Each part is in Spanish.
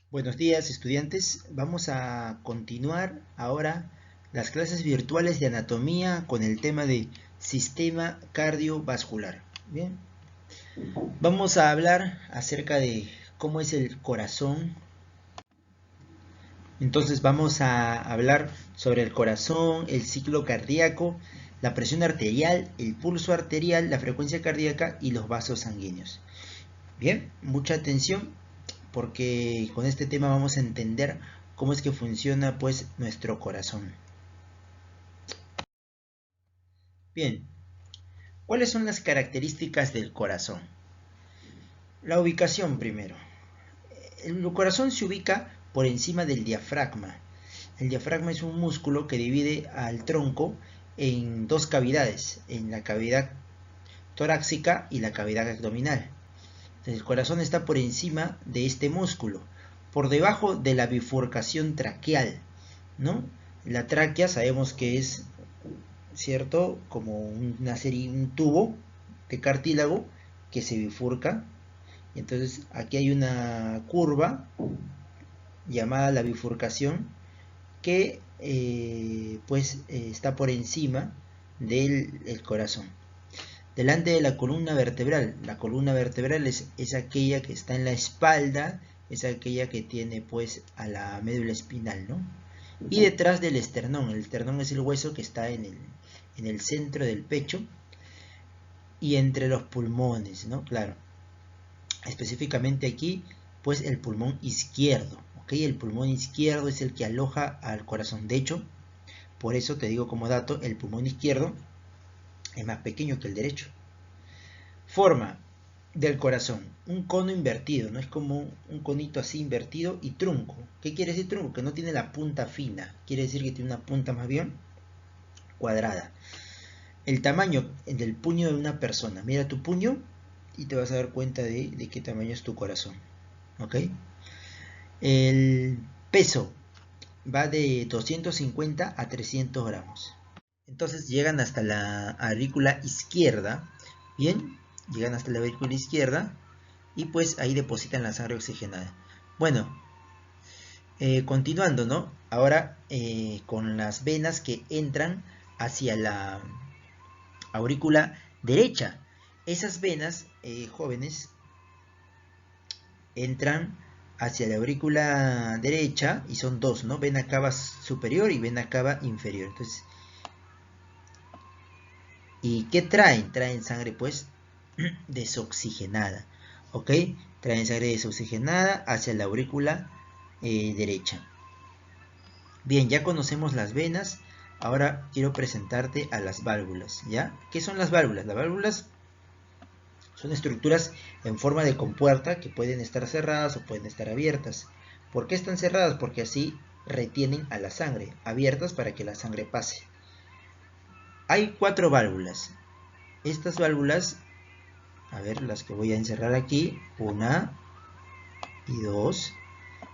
Buenos días, estudiantes. Vamos a continuar ahora las clases virtuales de anatomía con el tema de sistema cardiovascular. Bien, vamos a hablar acerca de cómo es el corazón. Entonces vamos a hablar sobre el corazón, el ciclo cardíaco, la presión arterial, el pulso arterial, la frecuencia cardíaca y los vasos sanguíneos. Bien, mucha atención porque con este tema vamos a entender cómo es que funciona pues nuestro corazón. Bien, ¿cuáles son las características del corazón? La ubicación primero. El corazón se ubica por encima del diafragma. El diafragma es un músculo que divide al tronco en dos cavidades, en la cavidad torácica y la cavidad abdominal. Entonces, el corazón está por encima de este músculo, por debajo de la bifurcación traqueal, ¿no? La tráquea sabemos que es, ¿cierto? Como una serie, un tubo de cartílago que se bifurca. Entonces aquí hay una curva llamada la bifurcación que está por encima del corazón. Delante de la columna vertebral es aquella que está en la espalda, es aquella que tiene pues a la médula espinal, ¿no? Y detrás del esternón, el esternón es el hueso que está en el centro del pecho y entre los pulmones, ¿no? Claro, específicamente aquí pues el pulmón izquierdo, ¿ok? El pulmón izquierdo es el que aloja al corazón. De hecho, por eso te digo como dato, el pulmón izquierdo es más pequeño que el derecho. Forma del corazón, un cono invertido, no es como un conito así invertido, y trunco. ¿Qué quiere decir trunco? Que no tiene la punta fina, quiere decir que tiene una punta más bien cuadrada. El tamaño del puño de una persona, mira tu puño y te vas a dar cuenta de qué tamaño es tu corazón, ¿ok? El peso va de 250 a 300 gramos. Entonces llegan hasta la aurícula izquierda, bien, llegan hasta la aurícula izquierda y pues ahí depositan la sangre oxigenada. Bueno, continuando, ¿no? Ahora con las venas que entran hacia la aurícula derecha. Esas venas, jóvenes, entran hacia la aurícula derecha y son dos, ¿no? Vena cava superior y vena cava inferior. Entonces, ¿y qué traen? Traen sangre pues desoxigenada, ¿ok? Traen sangre desoxigenada hacia la aurícula derecha. Bien, ya conocemos las venas, ahora quiero presentarte a las válvulas, ¿ya? ¿Qué son las válvulas? Las válvulas son estructuras en forma de compuerta que pueden estar cerradas o pueden estar abiertas. ¿Por qué están cerradas? Porque así retienen a la sangre, abiertas para que la sangre pase. Hay cuatro válvulas. Estas válvulas, a ver, las que voy a encerrar aquí, una y dos,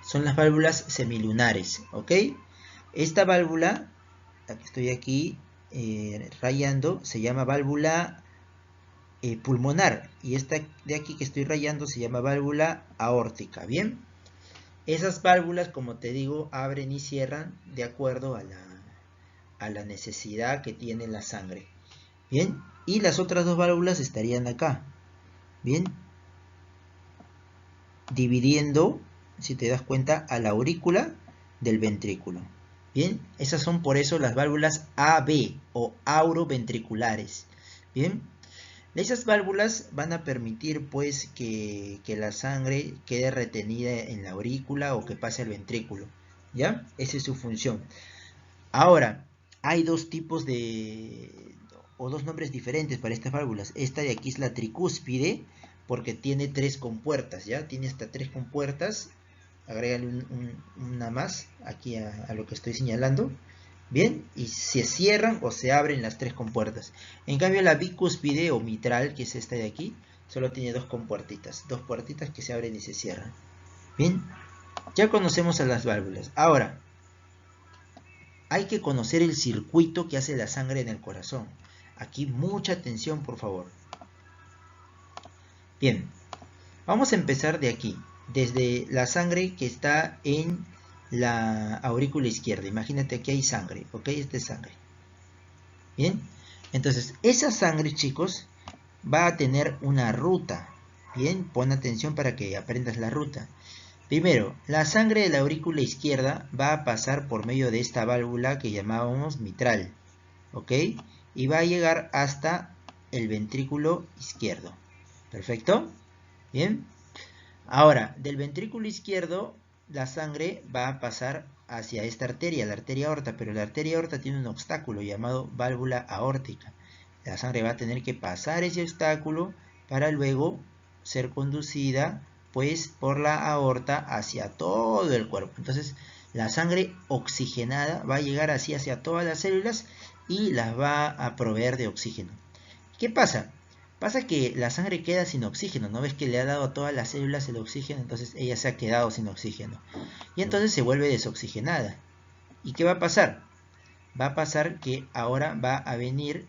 son las válvulas semilunares, ¿ok? Esta válvula, la que estoy aquí rayando, se llama válvula pulmonar, y esta de aquí que estoy rayando se llama válvula aórtica, ¿bien? Esas válvulas, como te digo, abren y cierran de acuerdo a la necesidad que tiene la sangre, ¿bien? Y las otras dos válvulas estarían acá, ¿bien? Dividiendo, si te das cuenta, a la aurícula del ventrículo. Bien, esas son por eso las válvulas AB o auroventriculares. Bien, esas válvulas van a permitir pues que la sangre quede retenida en la aurícula o que pase al ventrículo. ¿Ya? Esa es su función. Ahora, hay dos tipos o dos nombres diferentes para estas válvulas. Esta de aquí es la tricúspide, porque tiene tres compuertas, ¿ya? Tiene hasta tres compuertas. Agrégale una más aquí a lo que estoy señalando. Bien, y se cierran o se abren las tres compuertas. En cambio, la bicúspide o mitral, que es esta de aquí, solo tiene dos compuertitas. Dos puertitas que se abren y se cierran. Bien, ya conocemos a las válvulas. Ahora, hay que conocer el circuito que hace la sangre en el corazón. Aquí mucha atención, por favor. Bien, vamos a empezar de aquí. desde la sangre que está en la aurícula izquierda. Imagínate que hay sangre, ¿ok? Esta es sangre. Bien, entonces esa sangre, chicos, va a tener una ruta. Bien, pon atención para que aprendas la ruta. Primero, la sangre de la aurícula izquierda va a pasar por medio de esta válvula que llamábamos mitral, ¿ok? Y va a llegar hasta el ventrículo izquierdo. ¿Perfecto? Bien. Ahora, del ventrículo izquierdo, la sangre va a pasar hacia esta arteria, la arteria aorta, pero la arteria aorta tiene un obstáculo llamado válvula aórtica. La sangre va a tener que pasar ese obstáculo para luego ser conducida pues por la aorta hacia todo el cuerpo. Entonces, la sangre oxigenada va a llegar así hacia todas las células y las va a proveer de oxígeno. ¿Qué pasa? Pasa que la sangre queda sin oxígeno, ¿no ves que le ha dado a todas las células el oxígeno? Entonces ella se ha quedado sin oxígeno. Y entonces se vuelve desoxigenada. ¿Y qué va a pasar? Va a pasar que ahora va a venir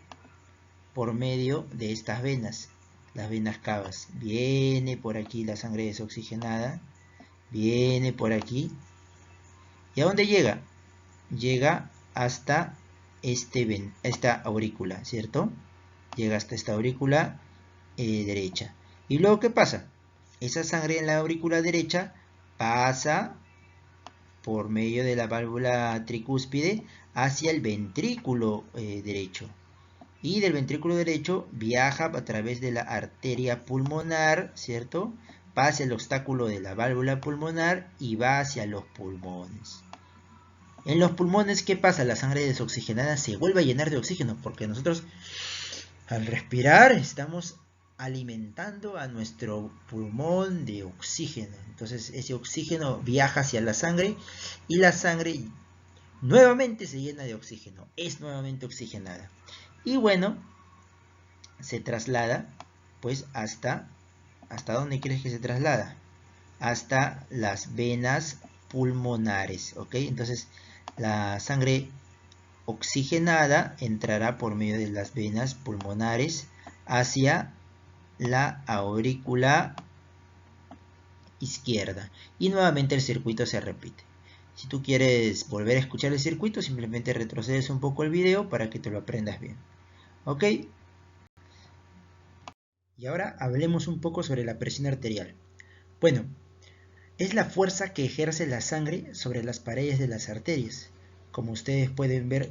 por medio de estas venas, las venas cavas. Viene por aquí la sangre desoxigenada, viene por aquí. ¿Y a dónde llega? Llega hasta esta aurícula, ¿cierto? Llega hasta esta aurícula derecha. ¿Y luego qué pasa? Esa sangre en la aurícula derecha pasa por medio de la válvula tricúspide hacia el ventrículo derecho. Y del ventrículo derecho viaja a través de la arteria pulmonar, ¿cierto? Pasa el obstáculo de la válvula pulmonar y va hacia los pulmones. En los pulmones, ¿qué pasa? La sangre desoxigenada se vuelve a llenar de oxígeno porque nosotros al respirar estamos alimentando a nuestro pulmón de oxígeno. Entonces ese oxígeno viaja hacia la sangre y la sangre nuevamente se llena de oxígeno. Es nuevamente oxigenada. Y bueno, se traslada pues ¿hasta dónde crees que se traslada? Hasta las venas pulmonares, ¿ok? Entonces la sangre oxigenada entrará por medio de las venas pulmonares hacia la aurícula izquierda y nuevamente el circuito se repite. Si tú quieres volver a escuchar el circuito, simplemente retrocedes un poco el video para que te lo aprendas bien. ¿Ok? Y ahora hablemos un poco sobre la presión arterial. Bueno, es la fuerza que ejerce la sangre sobre las paredes de las arterias. Como ustedes pueden ver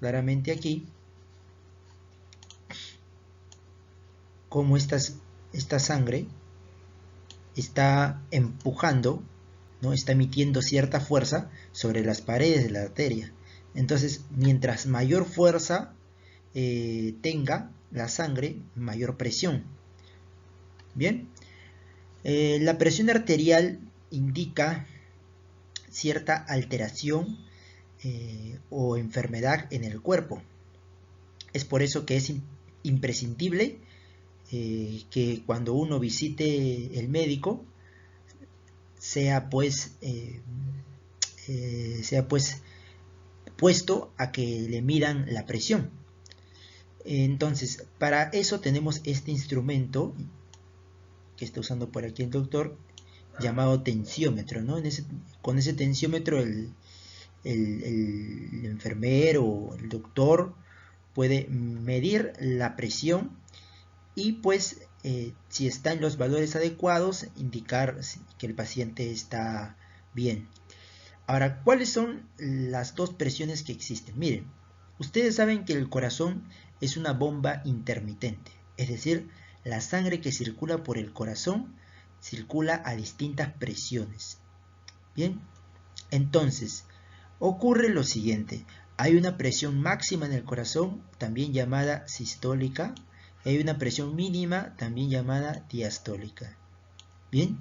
claramente aquí, cómo esta sangre está empujando, ¿no? Está emitiendo cierta fuerza sobre las paredes de la arteria. Entonces, mientras mayor fuerza tenga la sangre, mayor presión. Bien, la presión arterial indica cierta alteración o enfermedad en el cuerpo. Es por eso que es imprescindible que cuando uno visite el médico sea pues puesto a que le midan la presión. Entonces, para eso tenemos este instrumento que está usando por aquí el doctor, llamado tensiómetro, ¿no? Con ese tensiómetro el enfermero o el doctor puede medir la presión y pues si está en los valores adecuados, indicar que el paciente está bien. Ahora, ¿cuáles son las dos presiones que existen? Miren, ustedes saben que el corazón es una bomba intermitente, es decir, la sangre que circula por el corazón circula a distintas presiones. Bien, entonces ocurre lo siguiente: hay una presión máxima en el corazón, también llamada sistólica, y hay una presión mínima, también llamada diastólica. Bien,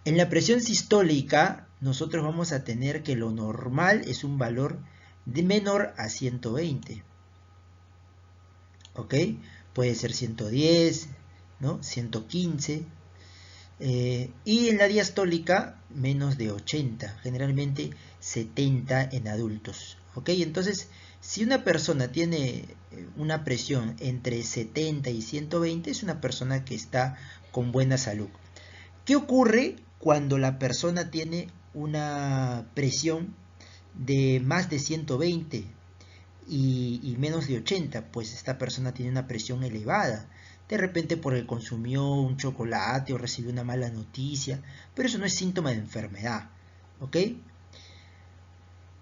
en la presión sistólica nosotros vamos a tener que lo normal es un valor de menor a 120. ¿Ok? Puede ser 110, ¿no? 115. Y en la diastólica menos de 80, generalmente 70 en adultos. ¿Ok? Entonces, si una persona tiene una presión entre 70 y 120, es una persona que está con buena salud. ¿Qué ocurre cuando la persona tiene una presión de más de 120 y menos de 80, pues esta persona tiene una presión elevada. De repente porque consumió un chocolate o recibió una mala noticia, pero eso no es síntoma de enfermedad, ¿ok?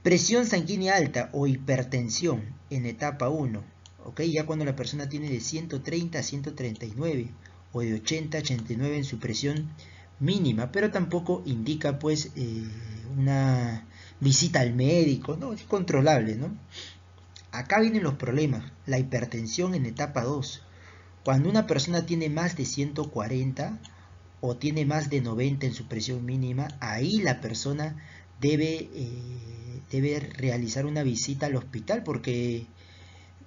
Presión sanguínea alta o hipertensión en etapa 1, ¿ok? Ya cuando la persona tiene de 130 a 139 o de 80 a 89 en su presión mínima, pero tampoco indica pues una visita al médico, ¿no? Es controlable, ¿no? Acá vienen los problemas, la hipertensión en etapa 2. Cuando una persona tiene más de 140 o tiene más de 90 en su presión mínima, ahí la persona debe realizar una visita al hospital porque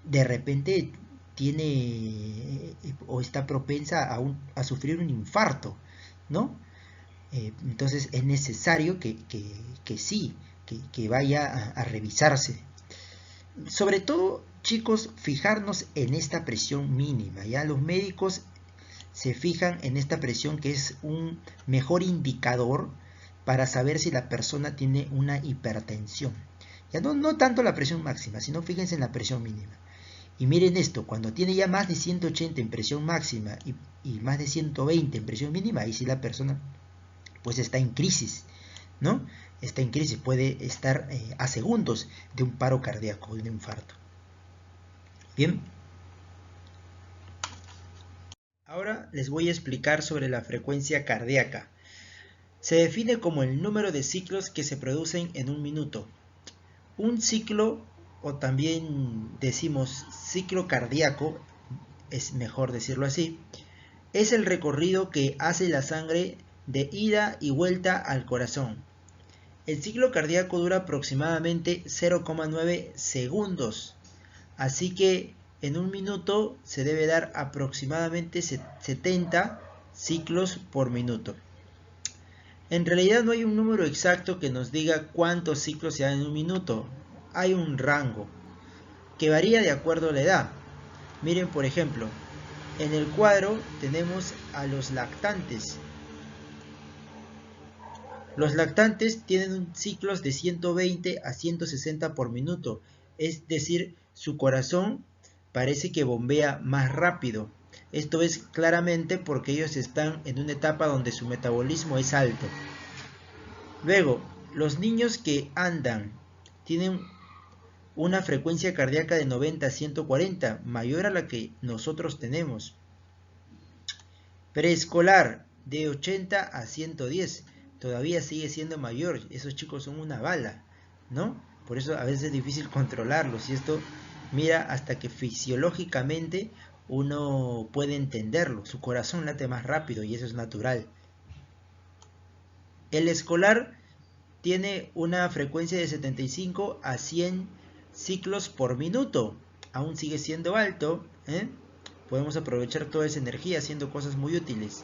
de repente tiene o está propensa a sufrir un infarto, ¿no? Entonces es necesario que sí, que vaya a revisarse. Sobre todo, chicos, fijarnos en esta presión mínima. Ya los médicos se fijan en esta presión, que es un mejor indicador para saber si la persona tiene una hipertensión. Ya no tanto la presión máxima, sino fíjense en la presión mínima. Y miren esto, cuando tiene ya más de 180 en presión máxima y más de 120 en presión mínima, ahí sí la persona pues está en crisis, ¿no? Está en crisis, puede estar a segundos de un paro cardíaco, de un infarto. Bien. Ahora les voy a explicar sobre la frecuencia cardíaca. Se define como el número de ciclos que se producen en un minuto. Un ciclo, o también decimos ciclo cardíaco, es mejor decirlo así, es el recorrido que hace la sangre de ida y vuelta al corazón. El ciclo cardíaco dura aproximadamente 0,9 segundos, así que en un minuto se debe dar aproximadamente 70 ciclos por minuto. En realidad no hay un número exacto que nos diga cuántos ciclos se dan en un minuto. Hay un rango que varía de acuerdo a la edad. Miren, por ejemplo, en el cuadro tenemos a los lactantes. Los lactantes tienen ciclos de 120 a 160 por minuto, es decir, su corazón parece que bombea más rápido. Esto es claramente porque ellos están en una etapa donde su metabolismo es alto. Luego, los niños que andan tienen una frecuencia cardíaca de 90 a 140, mayor a la que nosotros tenemos. Preescolar, de 80 a 110, todavía sigue siendo mayor. Esos chicos son una bala, ¿no? Por eso a veces es difícil controlarlos. Y esto, mira, hasta que fisiológicamente uno puede entenderlo. Su corazón late más rápido y eso es natural. El escolar tiene una frecuencia de 75 a 100 ciclos por minuto. Aún sigue siendo alto, ¿eh? Podemos aprovechar toda esa energía haciendo cosas muy útiles.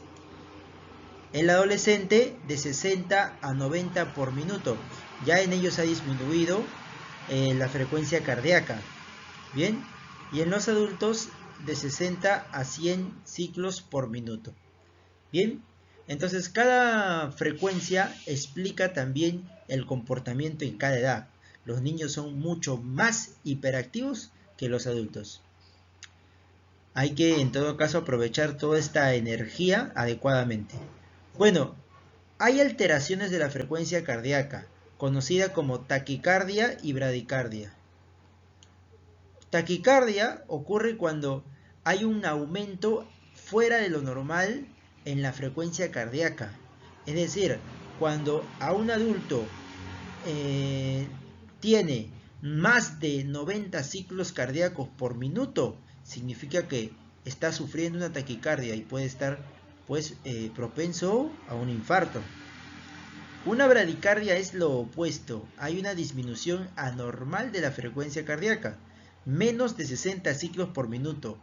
El adolescente de 60 a 90 por minuto. Ya en ellos ha disminuido la frecuencia cardíaca. Bien. Y en los adultos de 60 a 100 ciclos por minuto. Bien. Entonces cada frecuencia explica también el comportamiento en cada edad. Los niños son mucho más hiperactivos que los adultos. Hay que en todo caso aprovechar toda esta energía adecuadamente. Bueno, hay alteraciones de la frecuencia cardíaca, conocida como taquicardia y bradicardia. Taquicardia ocurre cuando hay un aumento fuera de lo normal en la frecuencia cardíaca. Es decir, cuando a un adulto tiene más de 90 ciclos cardíacos por minuto, significa que está sufriendo una taquicardia y puede estar pues propenso a un infarto. Una bradicardia es lo opuesto, hay una disminución anormal de la frecuencia cardíaca, menos de 60 ciclos por minuto.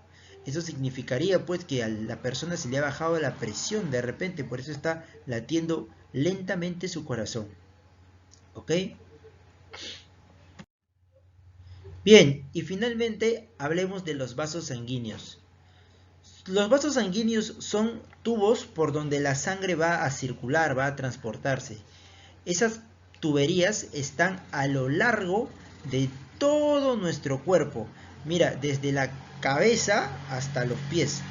Eso significaría pues que a la persona se le ha bajado la presión de repente, por eso está latiendo lentamente su corazón. ¿Ok? Bien, y finalmente hablemos de los vasos sanguíneos. Los vasos sanguíneos son tubos por donde la sangre va a circular, va a transportarse. Esas tuberías están a lo largo de todo nuestro cuerpo. Mira, desde la cabeza hasta los pies.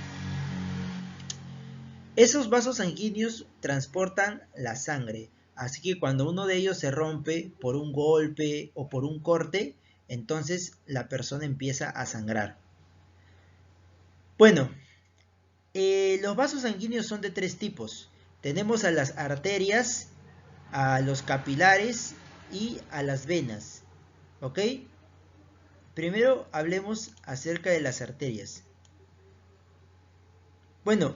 Esos vasos sanguíneos transportan la sangre. Así que cuando uno de ellos se rompe por un golpe o por un corte, entonces la persona empieza a sangrar. Bueno, los vasos sanguíneos son de tres tipos. Tenemos a las arterias, a los capilares y a las venas. ¿Ok? Primero hablemos acerca de las arterias. Bueno,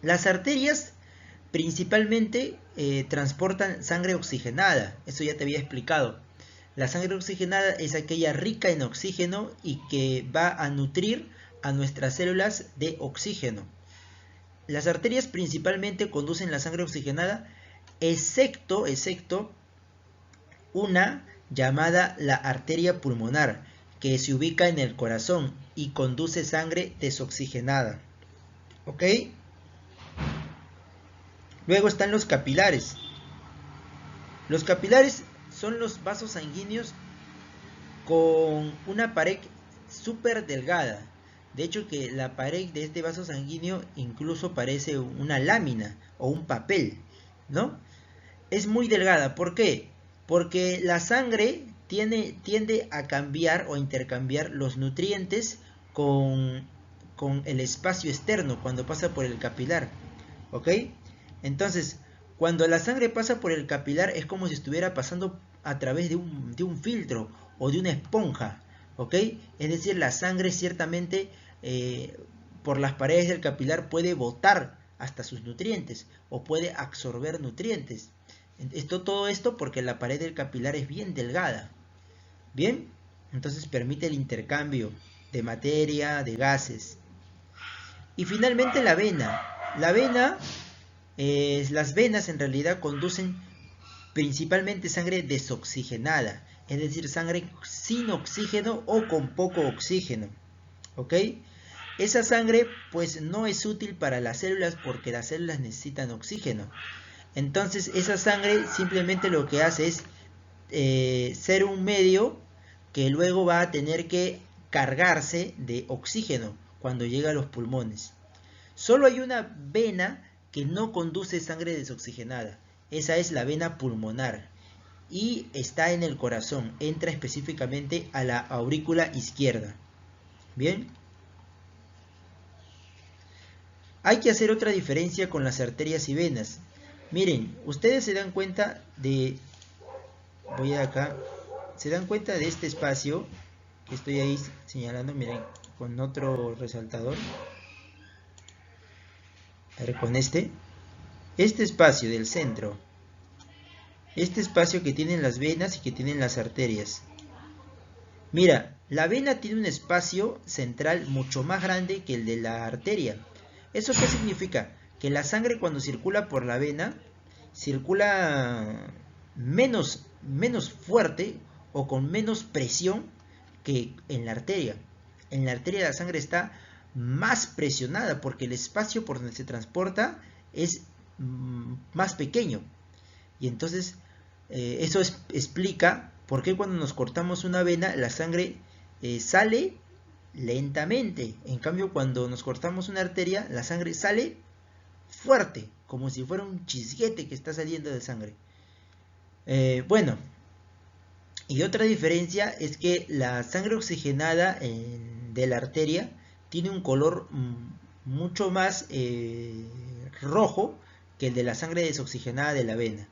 las arterias principalmente transportan sangre oxigenada. Eso ya te había explicado. La sangre oxigenada es aquella rica en oxígeno y que va a nutrir a nuestras células de oxígeno. Las arterias principalmente conducen la sangre oxigenada, excepto una llamada la arteria pulmonar, que se ubica en el corazón y conduce sangre desoxigenada. ¿Ok? Luego están los capilares. Los capilares son los vasos sanguíneos con una pared súper delgada. De hecho, que la pared de este vaso sanguíneo incluso parece una lámina o un papel, ¿no? Es muy delgada. ¿Por qué? Porque la sangre tiende a cambiar o intercambiar los nutrientes con el espacio externo cuando pasa por el capilar. ¿Ok? Entonces, cuando la sangre pasa por el capilar es como si estuviera pasando a través de un filtro o de una esponja. ¿Ok? Es decir, la sangre ciertamente por las paredes del capilar puede botar hasta sus nutrientes o puede absorber nutrientes. Todo esto porque la pared del capilar es bien delgada. Bien, entonces permite el intercambio de materia, de gases. Y finalmente la vena. Las venas en realidad conducen principalmente sangre desoxigenada, es decir, sangre sin oxígeno o con poco oxígeno. ¿Ok? Esa sangre pues no es útil para las células porque las células necesitan oxígeno. Entonces esa sangre simplemente lo que hace es ser un medio que luego va a tener que cargarse de oxígeno cuando llega a los pulmones. Solo hay una vena que no conduce sangre desoxigenada. Esa es la vena pulmonar y está en el corazón. Entra específicamente a la aurícula izquierda. Bien. Hay que hacer otra diferencia con las arterias y venas. Miren, ustedes se dan cuenta de... Voy acá. Se dan cuenta de este espacio que estoy ahí señalando, miren, con otro resaltador. A ver, con este espacio del centro, este espacio que tienen las venas y que tienen las arterias. Mira, la vena tiene un espacio central mucho más grande que el de la arteria. ¿Eso qué significa? Que la sangre cuando circula por la vena circula menos fuerte o con menos presión que en la arteria. En la arteria la sangre está más presionada porque el espacio por donde se transporta es más pequeño. Y entonces eso explica por qué cuando nos cortamos una vena la sangre sale lentamente. En cambio, cuando nos cortamos una arteria, la sangre sale fuerte, como si fuera un chisguete que está saliendo de sangre. Bueno, y otra diferencia es que la sangre oxigenada de la arteria tiene un color mucho más rojo que el de la sangre desoxigenada de la vena.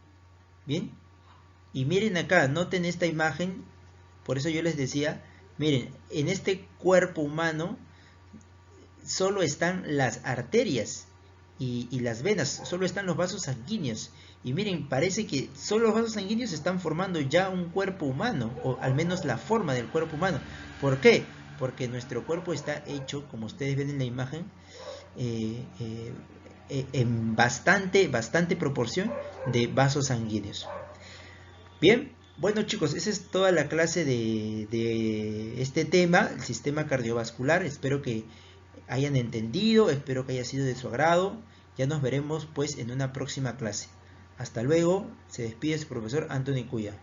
Bien, y miren acá, noten esta imagen, por eso yo les decía, miren, en este cuerpo humano solo están las arterias y las venas, solo están los vasos sanguíneos. Y miren, parece que solo los vasos sanguíneos están formando ya un cuerpo humano, o al menos la forma del cuerpo humano. ¿Por qué? Porque nuestro cuerpo está hecho, como ustedes ven en la imagen, en bastante proporción de vasos sanguíneos. Bien, bueno chicos, esa es toda la clase de este tema, el sistema cardiovascular. Espero que hayan entendido, espero que haya sido de su agrado. Ya nos veremos pues en una próxima clase. Hasta luego, se despide su profesor Anthony Cuya.